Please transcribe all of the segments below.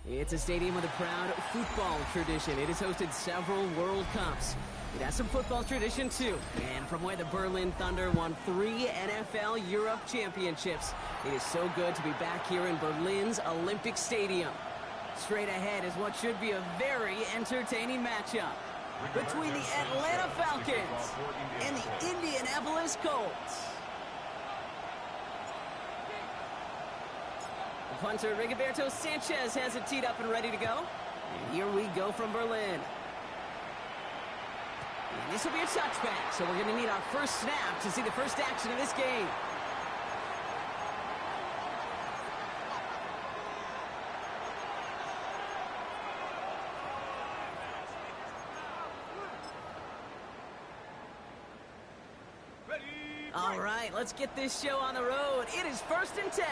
It's a stadium with a proud football tradition. It has hosted several World Cups. It has some football tradition, too. And from where the Berlin Thunder won 3 NFL Europe championships, it is so good to be back here in Berlin's Olympic Stadium. Straight ahead is what should be a very entertaining matchup between the Atlanta Falcons and the Indianapolis Colts. The punter, Rigoberto Sanchez, has it teed up and ready to go. And here we go from Berlin. And this will be a touchback, so we're going to need our first snap to see the first action of this game. All right, let's get this show on the road. It is 1st and 10.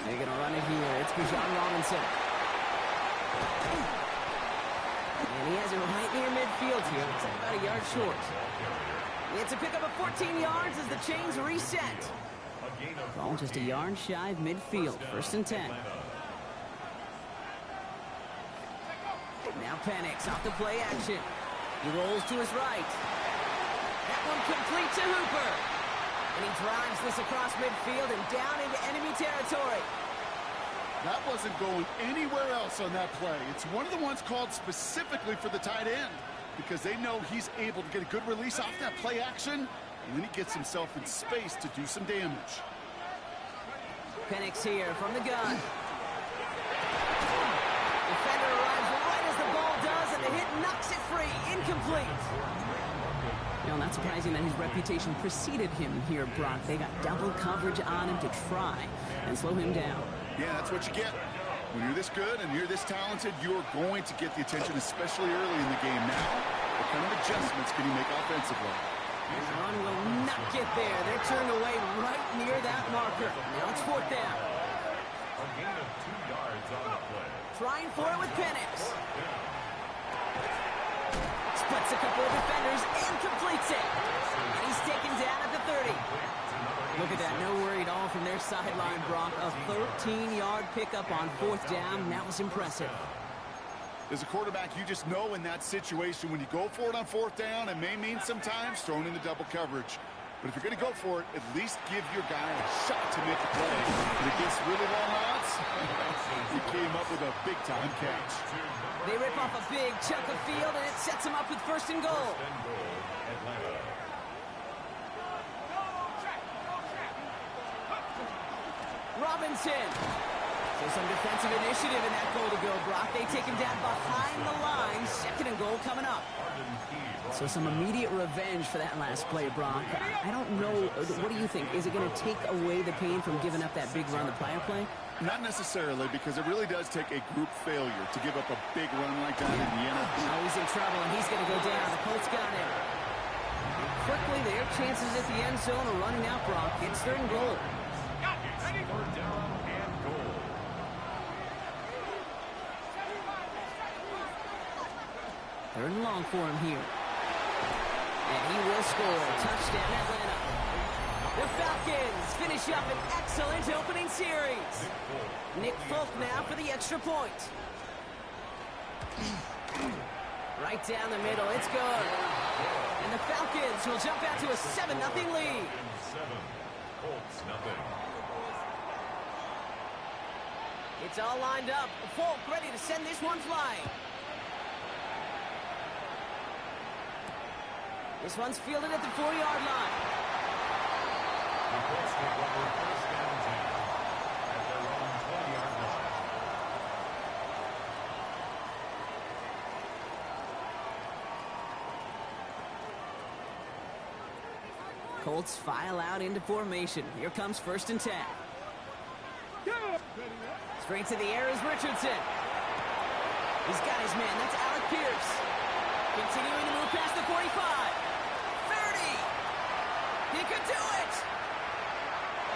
They're going to run it here. It's Bijan Robinson. And he has it right near midfield here. It's about a yard short. It's a pickup of 14 yards as the chains reset. Ball just a yard shy of midfield. 1st and 10. Now Penix off the play action. He rolls to his right. That one complete to Hooper. And he drives this across midfield and down into enemy territory. That wasn't going anywhere else on that play. It's one of the ones called specifically for the tight end because they know he's able to get a good release off that play action, and then he gets himself in space to do some damage. Penix here from the gun. Defender arrives right as the ball does, and the hit knocks it free. Incomplete. You know, not surprising that his reputation preceded him here, Brock. They got double coverage on him to try and slow him down. Yeah, that's what you get. When you're this good and you're this talented, you're going to get the attention, especially early in the game. Now, what kind of adjustments can you make offensively? This run will not get there. They're turned away right near that marker. Now it's 4th down. A gain of 2 yards on the play. Trying for it with Penix. Splits a couple of defenders and completes it. And he's taken down at the 30. Look at that, no worry at all from their sideline, Brock. A 13-yard pickup on 4th down. That was impressive. As a quarterback, you just know in that situation when you go for it on 4th down, it may mean sometimes throwing into double coverage. But if you're going to go for it, at least give your guy a shot to make a play. And against really long odds, he came up with a big-time catch. They rip off a big chunk of field, and it sets them up with 1st and goal. Robinson. So some defensive initiative in that goal to go, Brock. They take him down behind the line. 2nd and goal coming up. So some immediate revenge for that last play, Brock. I don't know. What do you think? Is it going to take away the pain from giving up that big run the prior play? Not necessarily, because it really does take a group failure to give up a big run like that in the NFL. Now he's in trouble, and he's going to go down. The Colts got him. And quickly, their chances at the end zone are running out, Brock. It's 3rd and goal. 4th down and goal. Third and long for him here. And he will score. Touchdown, Atlanta. The Falcons finish up an excellent opening series. Nick Folk now for the extra point. Right down the middle. It's good. And the Falcons will jump out to a 7-0 lead. 7, Colts nothing. It's all lined up. Folk ready to send this one flying. This one's fielded at the 4-yard line. The Colts take over 1st and 10 at their own 20-yard line. Colts file out into formation. Here comes 1st and 10. Straight to the air is Richardson. He's got his man. That's Alec Pierce. Continuing to move past the 45. 30. He could do it.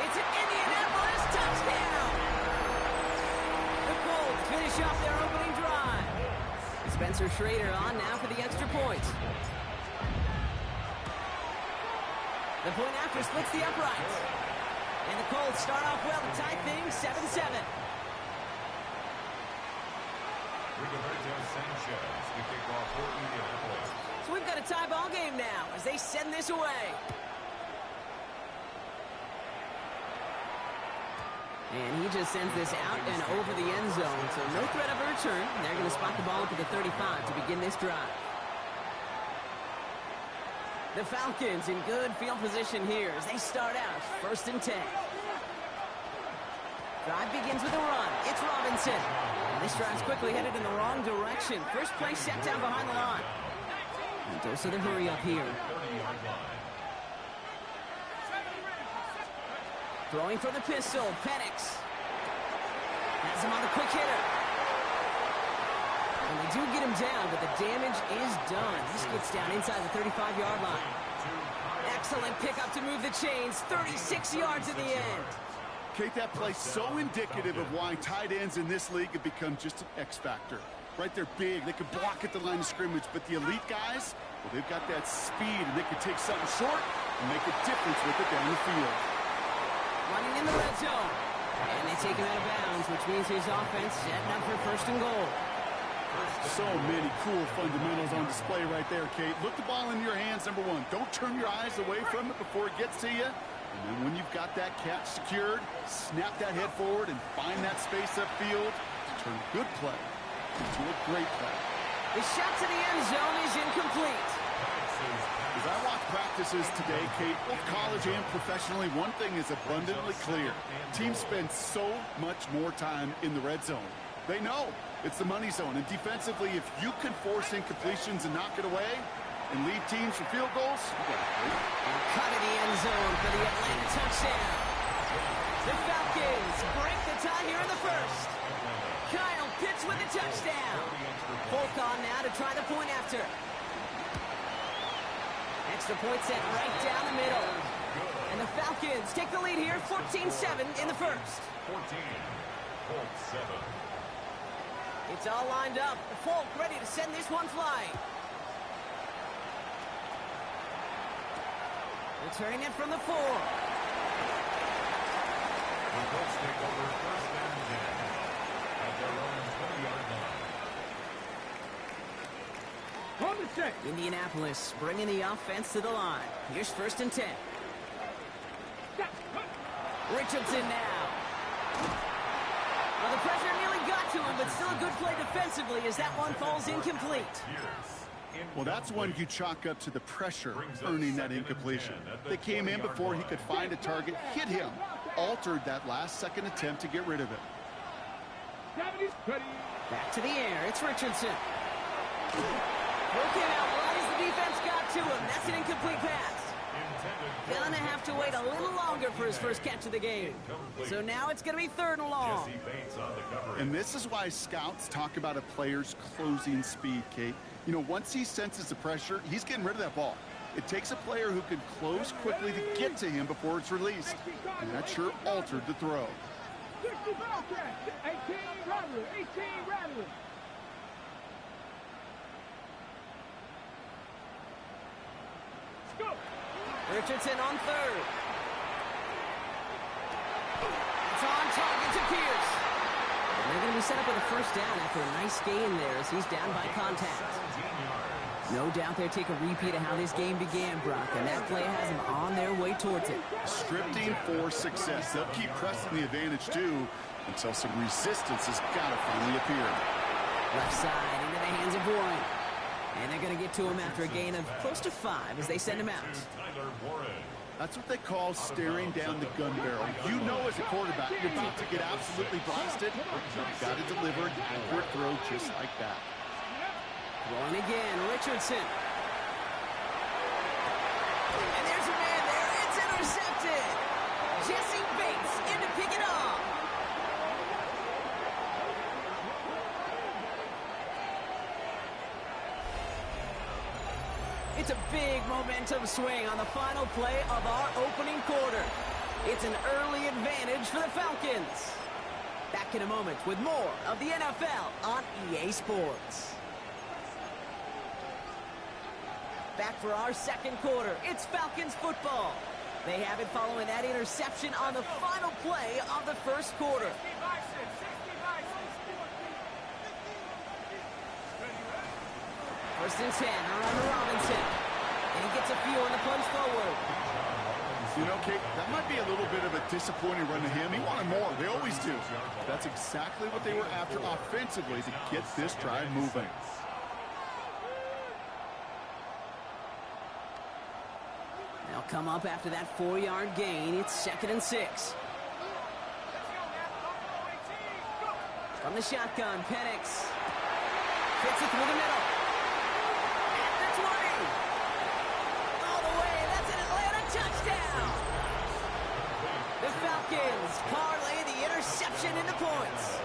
It's an Indianapolis touchdown. The Colts finish off their opening drive. Spencer Schrader on now for the extra point. The point after splits the uprights. And the Colts both start off well to tie things 7-7. Rigoberto Sanchez to kick off for Indianapolis. So we've got a tie ball game now as they send this away. And he just sends this out and over the end zone, so no threat of a return. They're going to spot the ball up at the 35 to begin this drive. The Falcons in good field position here as they start out 1st and 10. Drive begins with a run. It's Robinson. And this drive's quickly headed in the wrong direction. First play set down behind the line. And dose of the hurry up here. 30-yard line. Throwing for the pistol, Penix. Has him on the quick hitter. And they do get him down, but the damage is done. This gets down inside the 35-yard line. Excellent pickup to move the chains. 36 yards in the end. Kate, that play so indicative of why tight ends in this league have become just an X factor. Right, they're big, they can block at the line of scrimmage, but the elite guys, well, they've got that speed, and they can take something short and make a difference with it down the field. Running in the red zone. And they take him out of bounds, which means his offense setting up for 1st and goal. So many cool fundamentals on display right there, Kate. Look the ball in your hands, number one. Don't turn your eyes away from it before it gets to you. And then when you've got that catch secured, snap that head forward and find that space upfield to turn a good play into a great play. The shot to the end zone is incomplete. As I watch practices today, Kate, both college and professionally, one thing is abundantly clear. Teams spend so much more time in the red zone. They know it's the money zone. And defensively, if you can force incompletions and knock it away and lead teams for field goals, you got it. And cut in the end zone for the Atlanta touchdown. The Falcons break the tie here in the 1st. Kyle Pitts with the touchdown. Folk on now to try the point after. Extra point set right down the middle. And the Falcons take the lead here, 14-7 in the 1st. 14, Colts 7. It's all lined up. Folk ready to send this one flying. Returning it from the 4. The Colts take over 1st and 10 at their own 20-yard line. Indianapolis bringing the offense to the line. Here's 1st and 10. Richardson now. Well, the pressure nearly got to him, but still a good play defensively as that one falls incomplete. Well, that's one you chalk up to the pressure earning that incompletion. They came in before he could find a target, hit him, altered that last-second attempt to get rid of it. Back to the air. It's Richardson. Broke him out right as the defense got to him. That's an incomplete pass. Gonna have to wait a little longer for his first catch of the game. So now it's going to be 3rd and long. And this is why scouts talk about a player's closing speed, Kate. You know, once he senses the pressure, he's getting rid of that ball. It takes a player who can close quickly to get to him before it's released. And that sure altered the throw. 18 Rattler. Richardson on 3rd. It's on target to Pierce. And they're going to be set up with a 1st down after a nice gain there as he's down by contact. No doubt they'll take a repeat of how this game began, Brock, and that play has them on their way towards it. Scripting for success. They'll keep pressing the advantage, too, until some resistance has got to finally appear. Left side into the hands of Warren. And they're going to get to him after a gain of close to 5 as they send him out. That's what they call staring down the gun barrel. You know as a quarterback, you're about to get absolutely blasted. You've got to deliver an accurate throw just like that. Throwing again, Richardson. And there's a man there. It's intercepted. Jesse Bates in to pick it off. It's a big momentum swing on the final play of our opening quarter. It's an early advantage for the Falcons. Back in a moment with more of the NFL on EA Sports. Back for our second quarter. It's Falcons football. They have it following that interception on the final play of the first quarter. First and 10, around to Robinson. And he gets a few on the plunge forward. You know, Kate, that might be a little bit of a disappointing run to him. He wanted more. They always do. That's exactly what they were after offensively to get this drive moving. They'll come up after that 4-yard gain. It's 2nd and 6. From the shotgun, Penix fits it through the middle. At the 20. All the way. That's an Atlanta touchdown. The Falcons parlay the interception into points.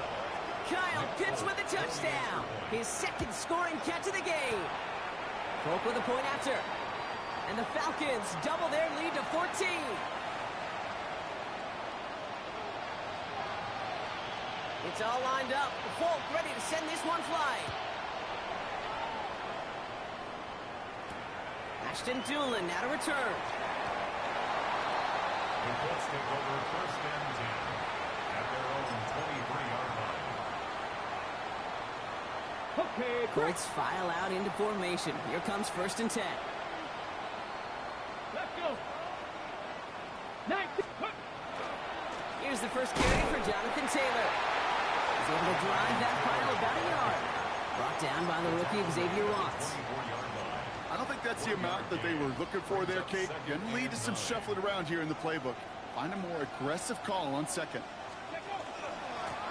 Kyle Pitts with a touchdown. His 2nd scoring catch of the game. Folk with a point after. And the Falcons double their lead to 14. It's all lined up. Folk ready to send this one flying. Ashton Doolin now to return. The Colts take over 1st and 10 at their own 23-yard line. Okay, Colts file out into formation. Here comes 1st and 10. let's go. 19. Here's the first carry for Jonathan Taylor. He's able to drive that pile about a yard. Brought down by the rookie Xavier Watts. I don't think that's the amount that they were looking for there, Kate. Going to lead to some shuffling around here in the playbook. Find a more aggressive call on 2nd.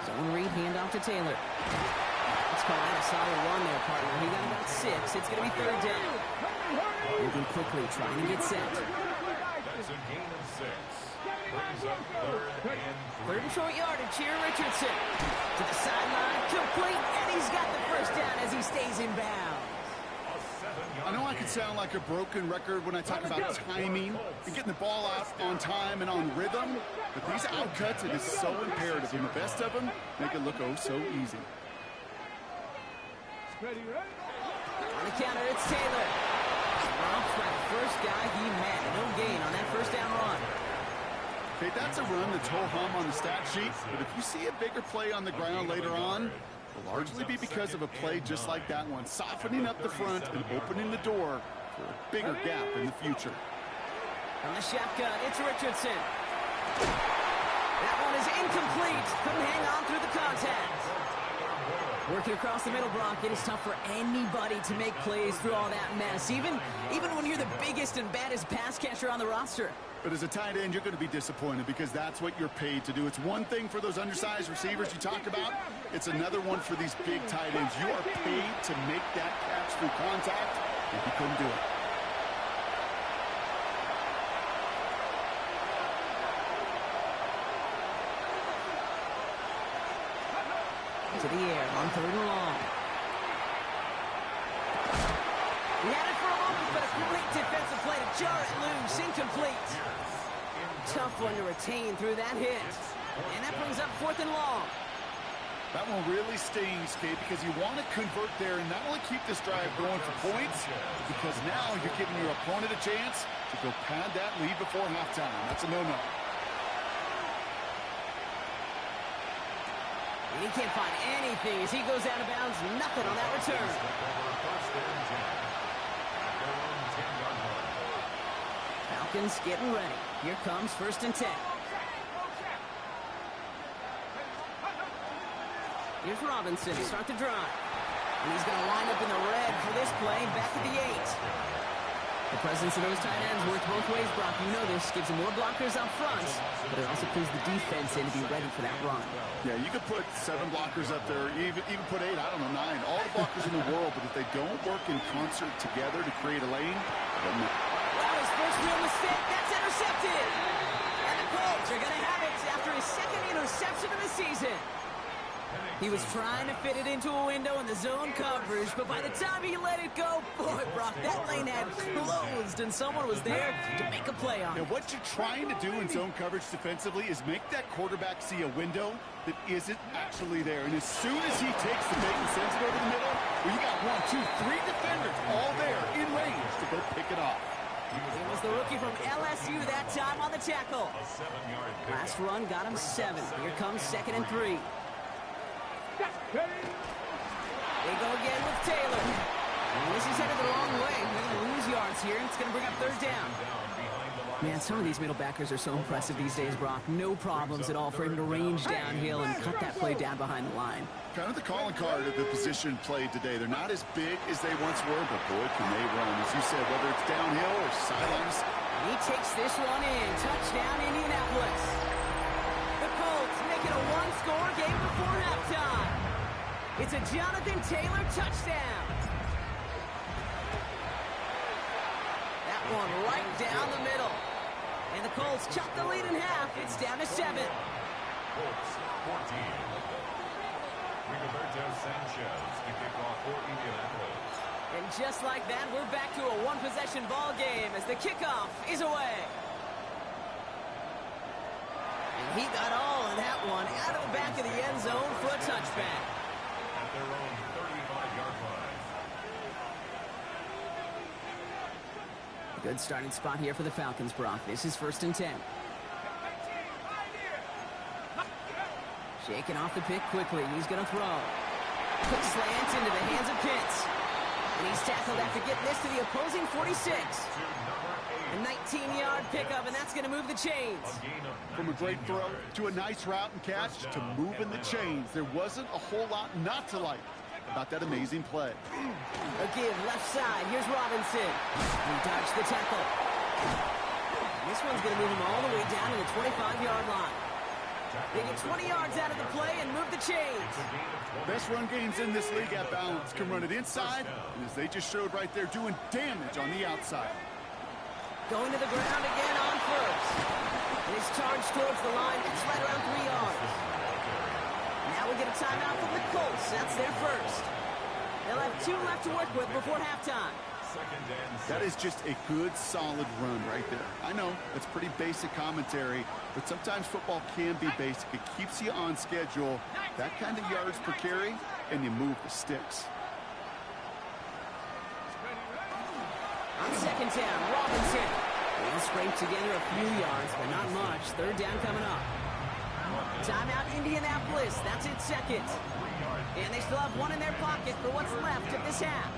Zone read handoff to Taylor. Let's call that a solid run there, partner. He got about 6. It's going to be 3rd down. Moving quickly, trying to get set. That's a gain of 6. Brings up 3rd and 3. 3rd and short yardage here, Richardson. To the sideline, complete, and he's got the 1st down as he stays in bounds. I know I can sound like a broken record when I talk about timing and getting the ball out on time and on rhythm, but these outcuts, it is so imperative, and the best of them make it look oh so easy. On the counter, it's Taylor. Dropped by the first guy he met. No gain on that 1st down run. Okay, that's a run that's ho-hum on the stat sheet, but if you see a bigger play on the ground later on, will largely be because of a play just like that one, softening up the front and opening the door for a bigger gap in the future. From the shotgun, it's Richardson. That one is incomplete. Couldn't hang on through the contact. Working across the middle, Brock, it is tough for anybody to make plays through all that mess, even when you're the biggest and baddest pass catcher on the roster. But as a tight end, you're going to be disappointed because that's what you're paid to do. It's one thing for those undersized receivers you talk about. It's another one for these big tight ends. You are paid to make that catch through contact, and you couldn't do it. To the air on 3rd and long. He had it for a moment, but a great defensive play to jar it loose. Incomplete. Tough one to retain through that hit. And that brings up 4th and long. That one really stings, Kate, because you want to convert there and not only keep this drive going for points, because now you're giving your opponent a chance to go pad that lead before halftime. That's a no-no. And he can't find anything as he goes out of bounds. Nothing on that return. Falcons getting ready. Here comes 1st and 10. Here's Robinson to start the drive. And he's going to line up in the red for this play back at the 8. The presence of those tight ends works both ways, Brock. You know this. Gives them more blockers up front, but it also plays the defense in to be ready for that run. Yeah, you could put 7 blockers up there, even put 8, I don't know, 9. All the blockers in the world, but if they don't work in concert together to create a lane, it doesn't matter. That was first real mistake. That's intercepted. And the Colts are going to have it after his 2nd interception of the season. He was trying to fit it into a window in the zone coverage, but by the time he let it go, boy, Brock, that lane had closed, and someone was there to make a play on it. Now, what you're trying to do in zone coverage defensively is make that quarterback see a window that isn't actually there. And as soon as he takes the bait and sends it over the middle, well, you got 1, 2, 3 defenders all there in range to go pick it off. It was the rookie from LSU that time on the tackle. A 7-yard pickup. Last run got him 7. Here comes 2nd and 3. They go again with Taylor. And this is headed the wrong way. They're going to lose yards here, and it's going to bring up 3rd down. Man, some of these middle backers are so impressive these days, Brock. No problems at all for him to range downhill and cut that play down behind the line. Kind of the calling card of the position played today. They're not as big as they once were, but boy, can they run. As you said, whether it's downhill or sidelines. He takes this one in. Touchdown, Indianapolis. The Colts make it a one-score game before halftime. It's a Jonathan Taylor touchdown. That one right down the middle. And the Colts chop the lead in half. It's down to 7. Colts 14. Rigoberto Sanchez to kick off for Indianapolis. And just like that, we're back to a one-possession ball game as the kickoff is away. And he got all of that one out of the back of the end zone for a touchback. At their own 35-yard line. A good starting spot here for the Falcons, Brock. This is 1st and 10. Shaking off the pick quickly. He's going to throw. Quick slant into the hands of Pitts. And he's tackled after getting this to the opposing 46. A 19-yard pickup, and that's going to move the chains. From a great throw to a nice route and catch to moving the chains. There wasn't a whole lot not to like about that amazing play. A give left side. Here's Robinson. He dodged the tackle. This one's going to move him all the way down to the 25-yard line. They get 20 yards out of the play and move the chains. Best run games in this league at balance. Can run it inside, and as they just showed right there, doing damage on the outside. Going to the ground again on 1st. And he's charged towards the line. It's right around 3 yards. Now we get a timeout from the Colts. That's their 1st. They'll have 2 left to work with before halftime. That is just a good, solid run right there. I know, it's pretty basic commentary, but sometimes football can be basic. It keeps you on schedule, that kind of yards per carry, and you move the sticks. On 2nd down, Robinson. They'll scrape together a few yards, but not much. 3rd down coming up. Timeout, Indianapolis. That's it, 2nd. And they still have 1 in their pocket for what's left of this half.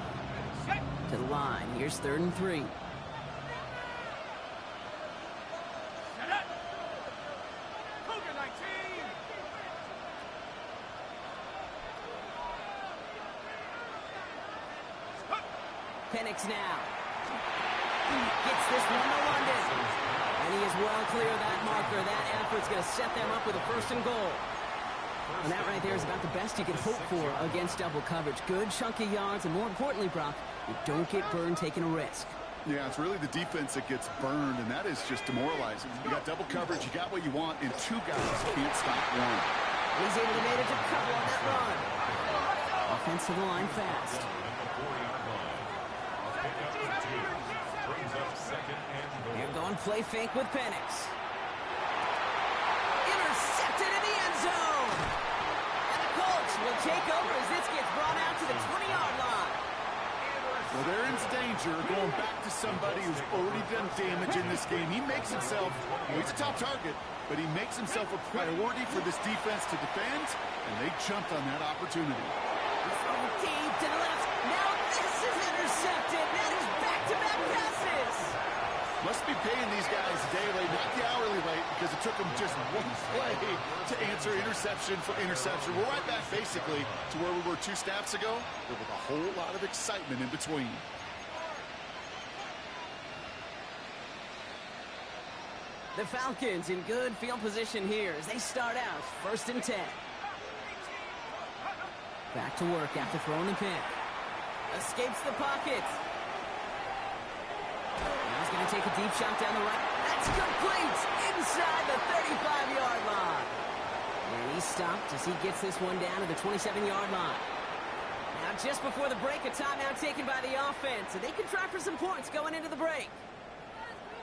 To the line. Here's 3rd and 3. Penix now. Gets this one to London. And he is well clear of that marker. That effort's going to set them up with a 1st and goal. And that right there is about the best you could hope for against double coverage. Good chunky yards, and more importantly, Brock, you don't get burned taking a risk. Yeah, it's really the defense that gets burned, and that is just demoralizing. You got double coverage, you got what you want, and 2 guys can't stop one. He's able to manage a couple on that run. Offense to the line fast. They're going play fake with Penix. Intercepted in the end zone. And the Colts will take over as this gets brought out to the 20-yard line. Well, they're in danger going back to somebody who's already done damage in this game. He makes himself, well, he's a top target, but he makes himself a priority for this defense to defend, and they jumped on that opportunity. Deep to the left. Now this is intercepted. That is back-to-back passes. Must be paying these guys daily, not the hourly rate, because it took them just one play to answer interception for interception. We're right back, basically, to where we were 2 snaps ago, but with a whole lot of excitement in between. The Falcons in good field position here as they start out 1st and 10. Back to work after throwing the pick. Escapes the pocket. Now he's going to take a deep shot down the right. That's complete inside the 35-yard line. And he's stopped as he gets this one down to the 27-yard line. Now just before the break, a timeout taken by the offense, and they can try for some points going into the break.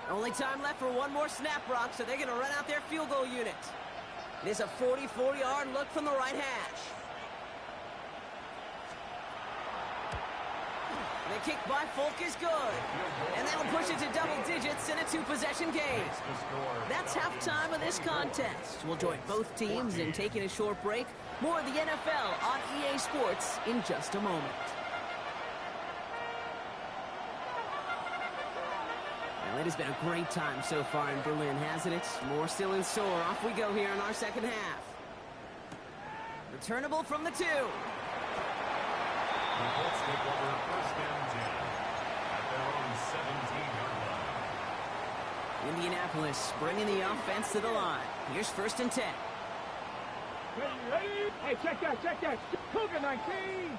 Only time left for one more snap, Brock, so they're going to run out their field goal unit. It is a 44-yard look from the right hash. The kick by Folk is good. And that'll push it to double digits in a two-possession game. That's halftime of this contest. We'll join both teams in taking a short break. More of the NFL on EA Sports in just a moment. Well, it has been a great time so far in Berlin, hasn't it? More still in store. Off we go here in our second half. Returnable from the 2. The Colts take over first down 10 at their own 17-yard line. Indianapolis bringing the offense to the line. Here's first and 10. Ready? Hey, check that. Cougar 19.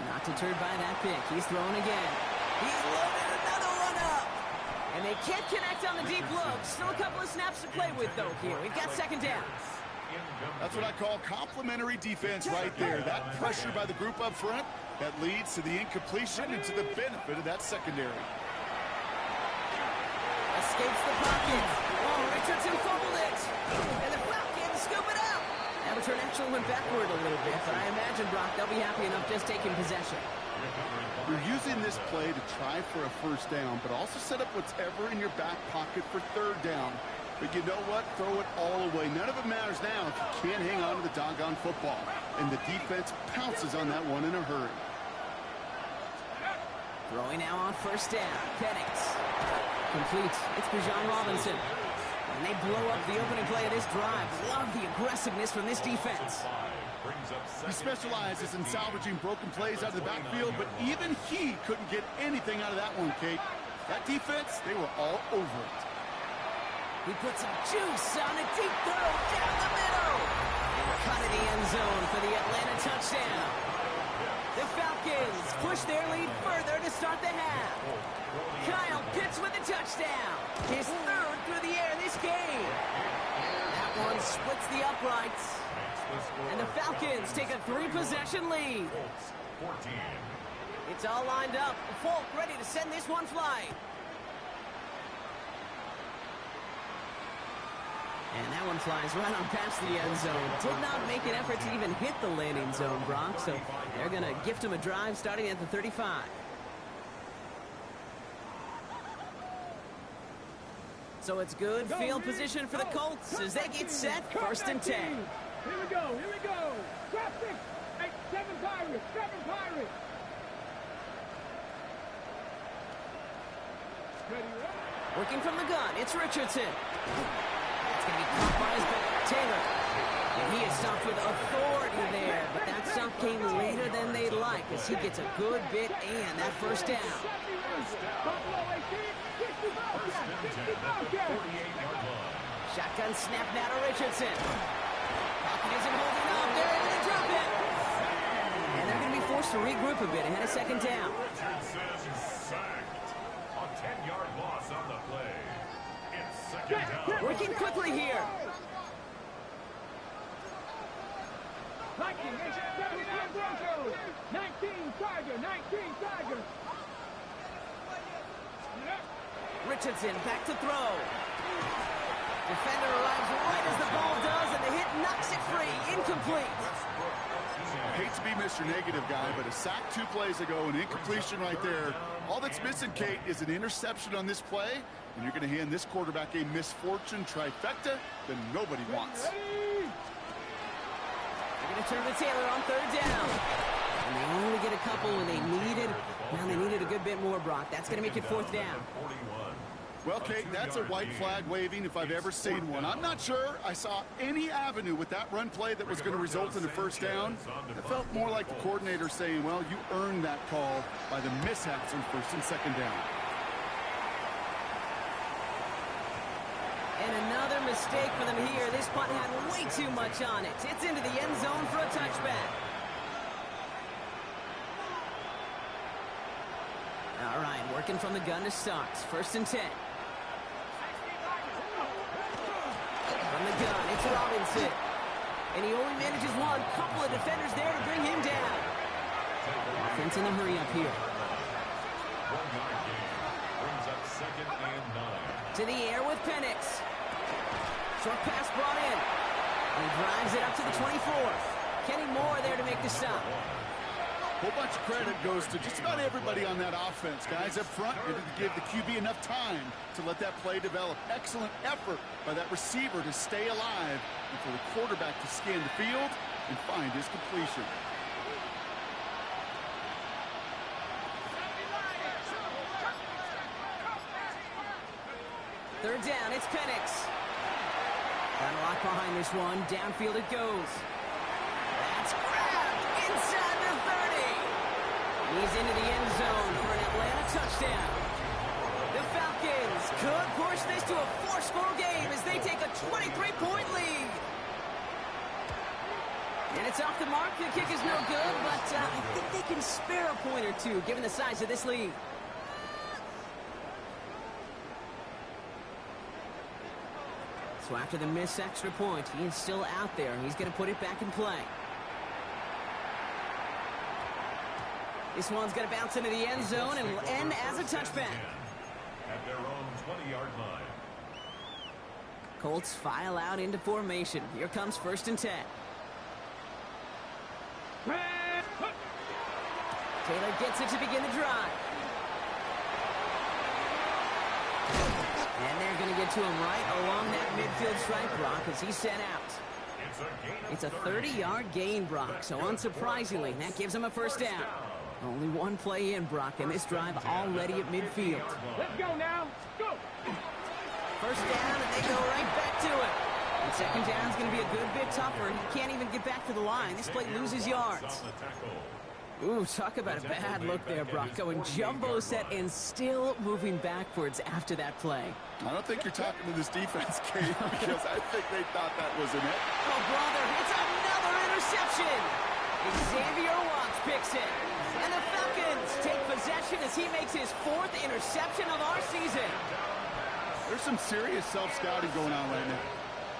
Not deterred by that pick. He's throwing again. He's loaded another one up. And they can't connect on the deep look. Still a couple of snaps to play with, though, here. We've got second down. That's what I call complimentary defense right there. That pressure by the group up front, that leads to the incompletion and to the benefit of that secondary. Escapes the pocket. Oh, Richardson fumbled it. And the Falcons scoop it up. That return actually went backward a little bit, but I imagine, Brock, they'll be happy enough just taking possession. You're using this play to try for a first down, but also set up whatever in your back pocket for third down. But you know what? Throw it all away. None of it matters now if you can't hang on to the doggone football. And the defense pounces on that one in a hurry. Throwing now on first down. Penix. Complete. It's Bijan Robinson. And they blow up the opening play of this drive. Love the aggressiveness from this defense. He specializes in salvaging broken plays out of the backfield, but even he couldn't get anything out of that one, Kate. That defense, they were all over it. He put some juice on a deep throw down the middle. And cut in the end zone for the Atlanta touchdown. The Falcons push their lead further to start the half. Kyle Pitts with a touchdown. His third through the air this game. That one splits the uprights. And the Falcons take a 3-possession lead. It's all lined up. Folk ready to send this one flying. And that one flies right on past the end zone. Did not make an effort to even hit the landing zone, Brock. So they're going to gift him a drive starting at the 35. So it's good field position for the Colts as they get set. First and 10. Here we go. Drop 6, 8, 7 Pirates. Ready? Working from the gun, it's Richardson. It's going to be caught by his back, Taylor. And he is stopped with authority there, but that stop came later than they'd like as he gets a good bit and that first down. Shotgun snap now to Richardson. Pocket isn't holding up. They're able to drop it. And they're going to be forced to regroup a bit ahead of second down. Richardson sacked. A 10-yard loss on the play. It's second down. Working quickly here. 19 Tiger. Richardson back to throw. Defender arrives right as the ball does, and the hit knocks it free. Incomplete. I hate to be Mr. Negative guy, but a sack 2 plays ago, an incompletion right there. All that's missing, Kate, is an interception on this play, and you're going to hand this quarterback a misfortune trifecta that nobody wants. They're going to turn to Taylor on third down. And they only get a couple when they needed a good bit more, Brock. That's going to make it fourth down. Well, Kate, that's a white flag waving if I've ever seen one. I'm not sure I saw any avenue with that run play that was going to result in a first down. It felt more like the coordinator saying, well, you earned that call by the mishaps on first and second down. And another mistake for them here. This punt had way too much on it. It's into the end zone for a touchback. All right, working from the gun to start. First and 10. From the gun, it's Robinson. And he only manages one. Couple of defenders there to bring him down. Offense in a hurry up here. 1-yard gain brings up second and 9. To the air with Penix. Short pass brought in. And he drives it up to the 24. Kenny Moore there to make the stop. whole bunch of credit goes to just about everybody on that offense. Guys up front, you didn't give the QB enough time to let that play develop. Excellent effort by that receiver to stay alive and for the quarterback to scan the field and find his completion. Third down, it's Penix. Got a lock behind this one. Downfield it goes. That's grabbed inside the 30. He's into the end zone for an Atlanta touchdown. The Falcons could push this to a 4-score game as they take a 23-point lead. And it's off the mark. The kick is no good, but I think they can spare a point or two given the size of this lead. So after the missed extra point, he is still out there. He's going to put it back in play. This one's going to bounce into the end zone and will end as a touchback. At their own 20-yard line. Colts file out into formation. Here comes 1st and 10. Taylor gets it to begin the drive. And they're going to get to him right along that midfield stripe, Brock, as he's sent out. It's a 30-yard gain, Brock, so unsurprisingly, that gives him a 1st down. Only one play in, Brock, and this drive already at midfield. Let's go now. Go. 1st down, and they go right back to it. And 2nd down is going to be a good bit tougher. He can't even get back to the line. This play loses yards. Ooh, talk about a bad look there, Brock. Going jumbo set and still moving backwards after that play. I don't think you're talking to this defense, Kate, because I think they thought that was an it. Oh, brother, it's another interception. Xavier Watts picks it. And the Falcons take possession as he makes his 4th interception of our season. There's some serious self-scouting going on right now.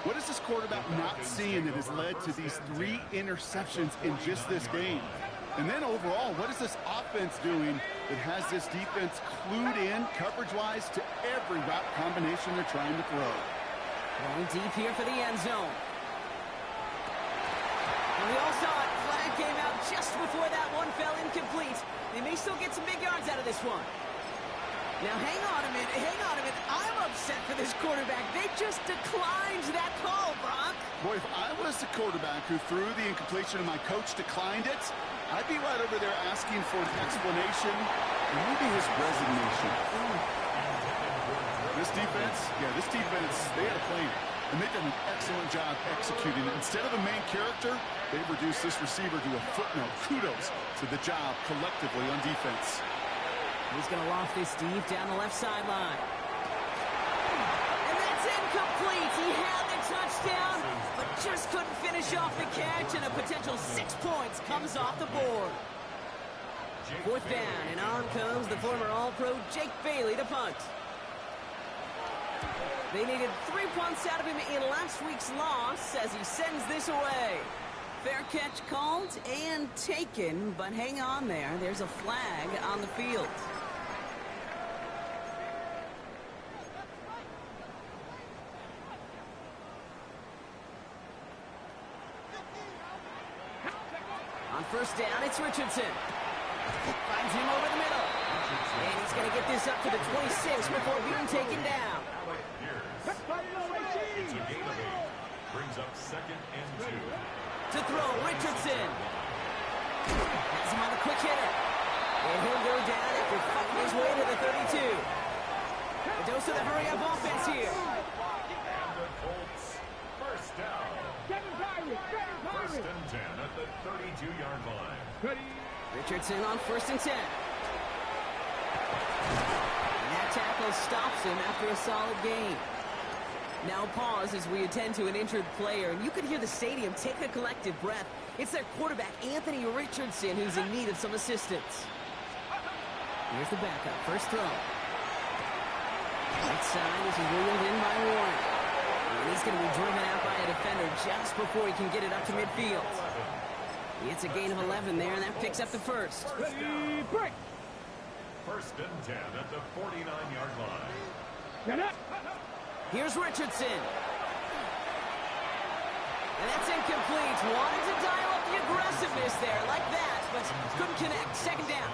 What is this quarterback not seeing that has led to these 3 interceptions in just this game? And then overall, what is this offense doing that has this defense clued in coverage-wise to every route combination they're trying to throw? Going deep here for the end zone. And we all saw it. Flag came out just before that one fell incomplete. They may still get some big yards out of this one. Now, hang on a minute. I'm upset for this quarterback. They just declined that call, Brock. Boy, if I was the quarterback who threw the incompletion and my coach declined it, I'd be right over there asking for an explanation and maybe his resignation. This defense, they had a plan. And they've done an excellent job executing it. Instead of a main character, they've reduced this receiver to a footnote. Kudos to the job collectively on defense. He's going to loft this deep down the left sideline. And that's incomplete. He had the touchdown, but just couldn't finish off the catch, and a potential 6 points comes off the board. 4th down, and on comes the former All-Pro Jake Bailey to punt. They needed 3 punts out of him in last week's loss as he sends this away. Fair catch called and taken, but hang on there. There's a flag on the field. On 1st down, it's Richardson. Finds him over the middle. And he's going to get this up to the 26 before being taken down. It's a gain of 8. Brings up 2nd and 2. To throw, Richardson. Has him on the quick hitter. And he'll go down after fighting his way to the 32. A dose of the hurry-up offense here. And the Colts, 1st down. 1st and 10 at the 32-yard line. Richardson on 1st and 10. And that tackle stops him after a solid gain. Now pause as we attend to an injured player, and you can hear the stadium take a collective breath. It's their quarterback, Anthony Richardson, who's in need of some assistance. Here's the backup. 1st throw. Right side is wheeled in by Warren. And he's going to be driven out by a defender just before he can get it up to midfield. It's a gain of 11 there, and that picks up the 1st. 1st and 10 at the 49-yard line. Here's Richardson. And that's incomplete. Wanted to dial up the the aggressiveness there, like that, but couldn't connect. Second down.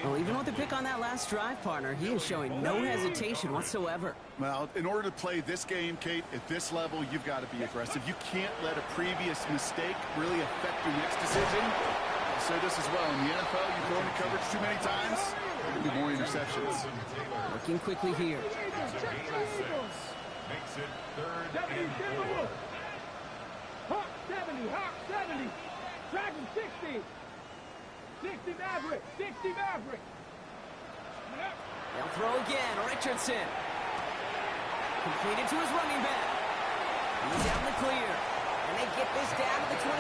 Well, even with the pick on that last drive, partner, he is showing no hesitation whatsoever. Well, in order to play this game, Kate, at this level, you've got to be aggressive. You can't let a previous mistake really affect your next decision. I'll say this as well. In the NFL, you throw into coverage too many times, there'll be more interceptions. Working quickly here. Makes it third and 4. Hawk 70, Hawk 70. Dragon 60. 60 Maverick, 60 Maverick. They'll throw again. Richardson. Completed to his running back. He's out in the clear. And they get this down to the 28.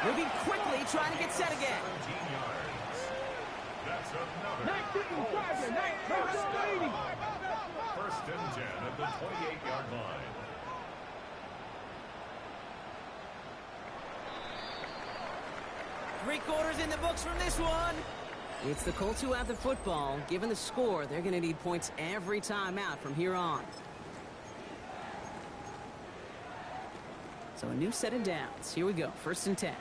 Moving quickly, trying to get set again. 17 yards. That's another. 19, Tiger, 19, 80. First and 10 at the 28-yard line. Three-quarters in the books from this one. It's the Colts who have the football. Given the score, they're going to need points every time out from here on. So a new set of downs. Here we go. First and 10.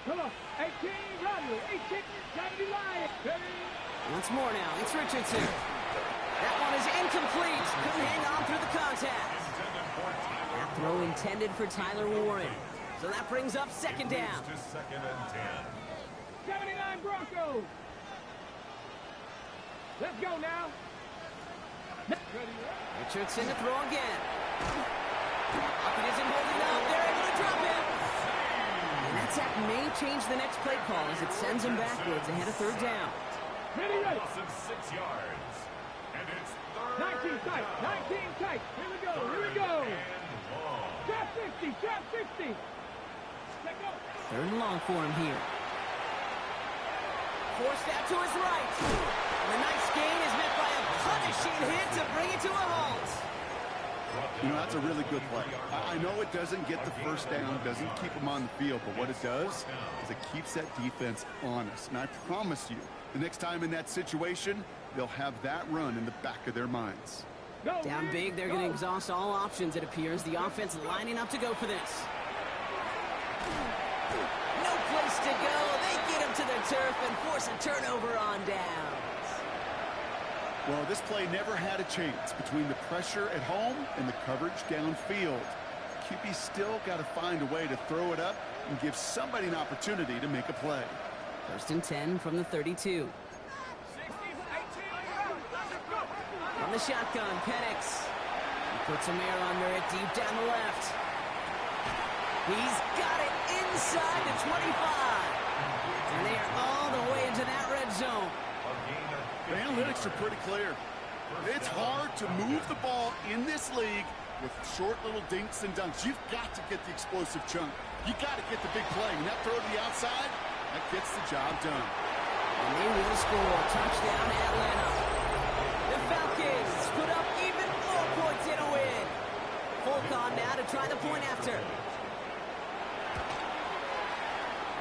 Come on, 18, Rodney, 18, 70 Lions. Once more now, it's Richardson. That one is incomplete. Couldn't hang on through the contact. That throw intended for Tyler Warren. So that brings up second down. To second and 10. 79 Broncos. Let's go now. Richardson to throw again. Pocket isn't holding up. They're able to drop him. And that sack may change the next play call as it sends him backwards ahead of third down. Ready, ready. Loss of 6 yards. And it's 19 tight, 19 tight. Here we go, here we go. Trap 50, trap 50. Let go. Third and long for him here. Forced out to his right. And the nice gain is met by a punishing hit to bring it to a halt. You know, that's a really good play. I know it doesn't get the first down, doesn't keep them on the field, but what it does is it keeps that defense honest. And I promise you, the next time in that situation, they'll have that run in the back of their minds. Down big, they're going to exhaust all options, it appears. The offense lining up to go for this. No place to go. They get him to the turf and force a turnover on downs. Well, this play never had a chance between the pressure at home and the coverage downfield. QB still got to find a way to throw it up and give somebody an opportunity to make a play. First and 10 from the 32. From the shotgun, Penix. He puts some air under it deep down the left. He's got it inside the 25. And they are all the way into that red zone. The analytics are pretty clear. It's hard to move the ball in this league with short little dinks and dunks. You've got to get the explosive chunk. You got to get the big play. And that throw to the outside, that gets the job done. And they will score. Touchdown, Atlanta. The Falcons put up even more points in a win. Falcon now to try the point after.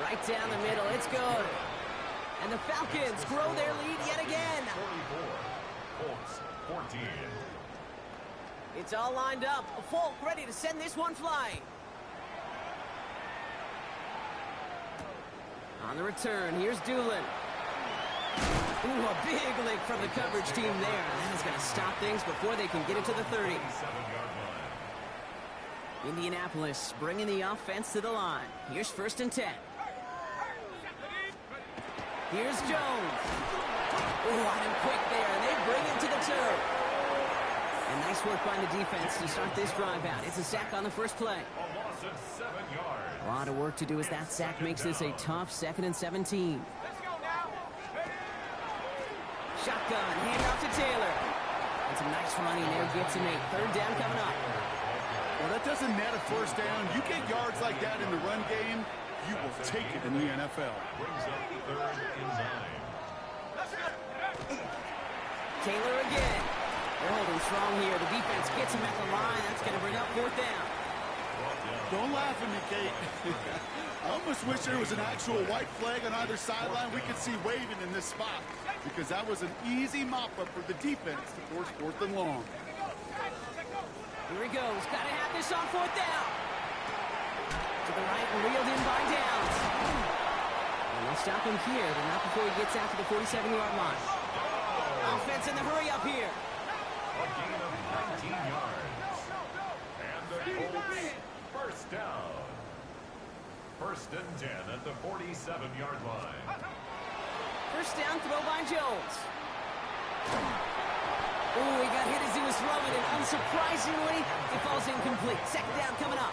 Right down the middle. It's good. And the Falcons grow their lead yet again. 44. Colts 14. It's all lined up. Falk ready to send this one flying. On the return, here's Doolin. Ooh, a big lick from the coverage team there. That is going to stop things before they can get it to the 30. 7-yard line. Indianapolis bringing the offense to the line. Here's first and 10. Here's Jones. Ooh, on him quick there, and they bring him to the turf. And nice work by the defense to start this drive out. It's a sack on the first play. A loss of 7 yards. A lot of work to do as that sack makes this a tough 2nd and 17. Shotgun, hand off to Taylor. And some nice running there gets him 8. Third down coming up. Well, that doesn't net a first down. You get yards like that in the run game, you will take it in the NFL. Brings up third and 9. Taylor again. They're holding strong here. The defense gets him at the line. That's going to bring up fourth down. Don't laugh at me, Kate. I almost wish there was an actual white flag on either sideline we could see waving in this spot, because that was an easy mop-up for the defense to force fourth and long. Here he goes. Got to have this on fourth down. to the right and reeled in by Downs. And they'll stop him here, but not before he gets out to the 47-yard line. Offense in the hurry up here. A gain of 19 yards. And the Colts, first down. First and 10 at the 47-yard line. First down throw by Jones. Ooh, he got hit as he was throwing, and unsurprisingly, it falls incomplete. Second down coming up.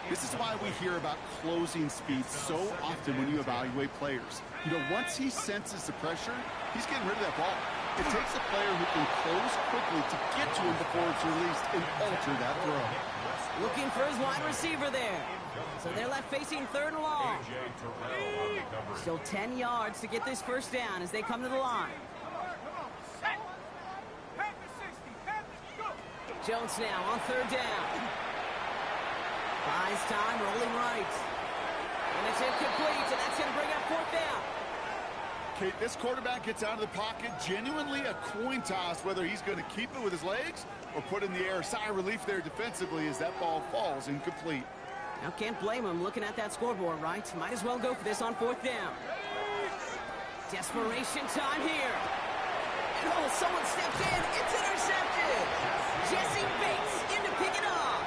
This is why we hear about closing speed so often when you evaluate players. You know, once he senses the pressure, he's getting rid of that ball. It takes a player who can close quickly to get to him before it's released and alter that throw. Looking for his wide receiver there. So they're left facing third and long. Still 10 yards to get this first down as they come to the line. Jones now on third down. Buys time, rolling right. And it's incomplete, and that's going to bring up fourth down. Kate, this quarterback gets out of the pocket, genuinely a coin toss whether he's going to keep it with his legs or put in the air. Sigh of relief there defensively as that ball falls incomplete. Now can't blame him looking at that scoreboard, right? Might as well go for this on fourth down. Desperation time here. And oh, someone stepped in. It's intercepted. Jesse Bates in to pick it up.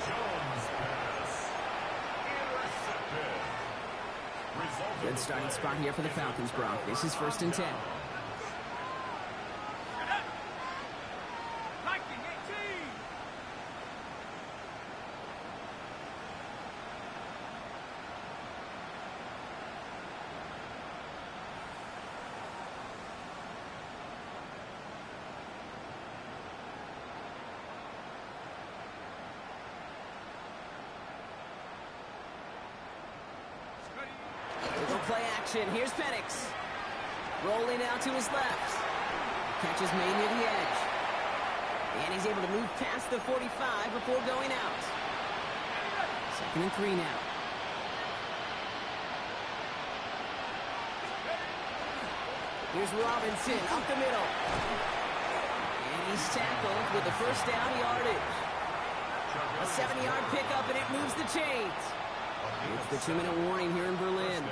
Jones pass. Intercepted. Good starting spot here for the Falcons, Brock. This is first and 10. Play action. Here's Penix. Rolling out to his left. Catch is made near the edge. And he's able to move past the 45 before going out. Second and 3 now. Here's Robinson up the middle. And he's tackled with the first down yardage. A 7-yard pickup, and it moves the chains. It's the 2-minute warning here in Berlin.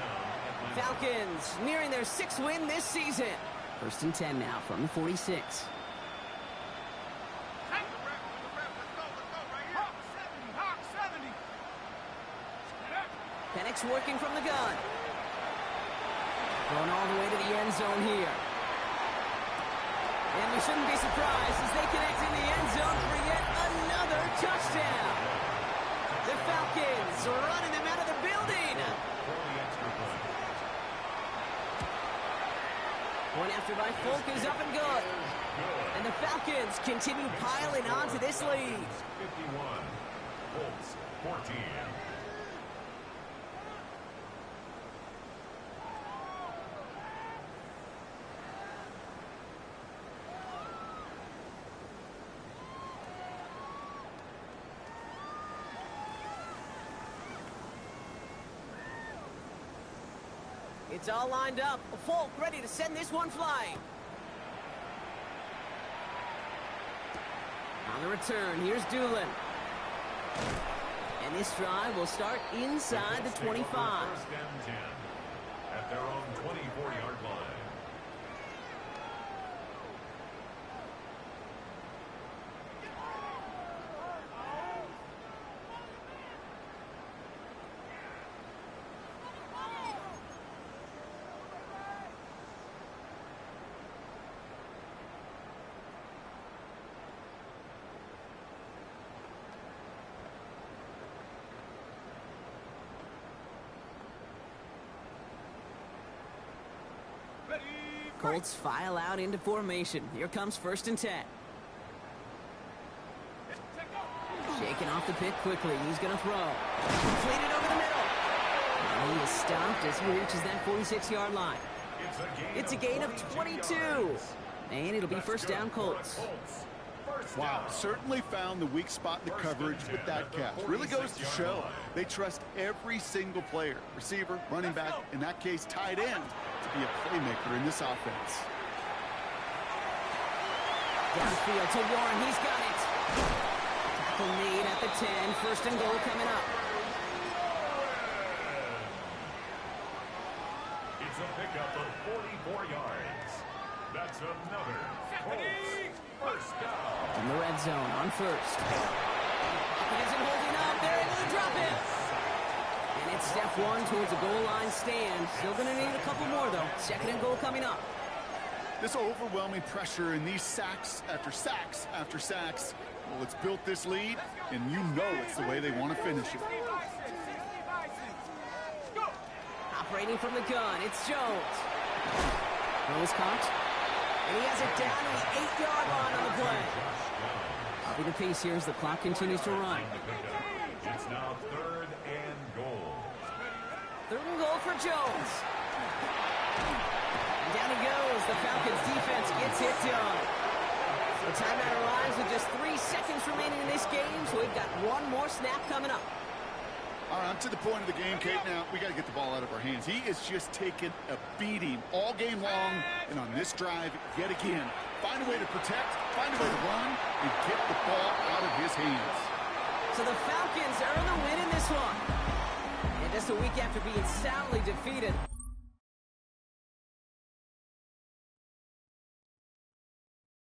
Falcons nearing their 6th win this season. First and 10 now from the 46. Penix working from the gun. Going all the way to the end zone here. And we shouldn't be surprised as they connect in the end zone for yet another touchdown. The Falcons are running them out of the building. One after by Folk is up and good. And the Falcons continue piling on to this lead. 51. Colts 14. It's all lined up. Folk ready to send this one flying. On the return, here's Doolin. And this drive will start inside the 25. First and 10 at their own 24-yard line. Colts file out into formation. Here comes first and 10. Shaking off the pick quickly. He's going to throw. Completed over the middle. And he is stopped as he reaches that 46-yard line. It's a gain of 22. And it'll be first down Colts. Wow, certainly found the weak spot in the coverage with that catch. Really goes to show they trust every single player, receiver, running back, in that case tight end, to be a playmaker in this offense. Downfield to Warren, he's got it. Tackle made at the 10, first and goal coming up. pick up of 44 yards. That's another Colts first down. In the red zone on first. Falcons isn't holding up. They're able to drop it. And it's step one towards a goal line stand. Still going to need a couple more, though. Second and goal coming up. This overwhelming pressure and these sacks after sacks after sacks, well, it's built this lead, and you know it's the way they want to finish it. Operating from the gun, it's Jones. Throw is caught. And he has it down to the 8-yard line on the play. Upping the pace here as the clock continues to run. It's now third and goal. Third and goal for Jones. And down he goes. The Falcons defense gets it done. The timeout arrives with just 3 seconds remaining in this game, so we've got one more snap coming up. All right, I'm to the point of the game, Kate. Now, we got to get the ball out of our hands. He is just taking a beating all game long, and on this drive, yet again, find a way to protect, find a way to run, and get the ball out of his hands. So the Falcons earn the win in this one. And just a week after being soundly defeated,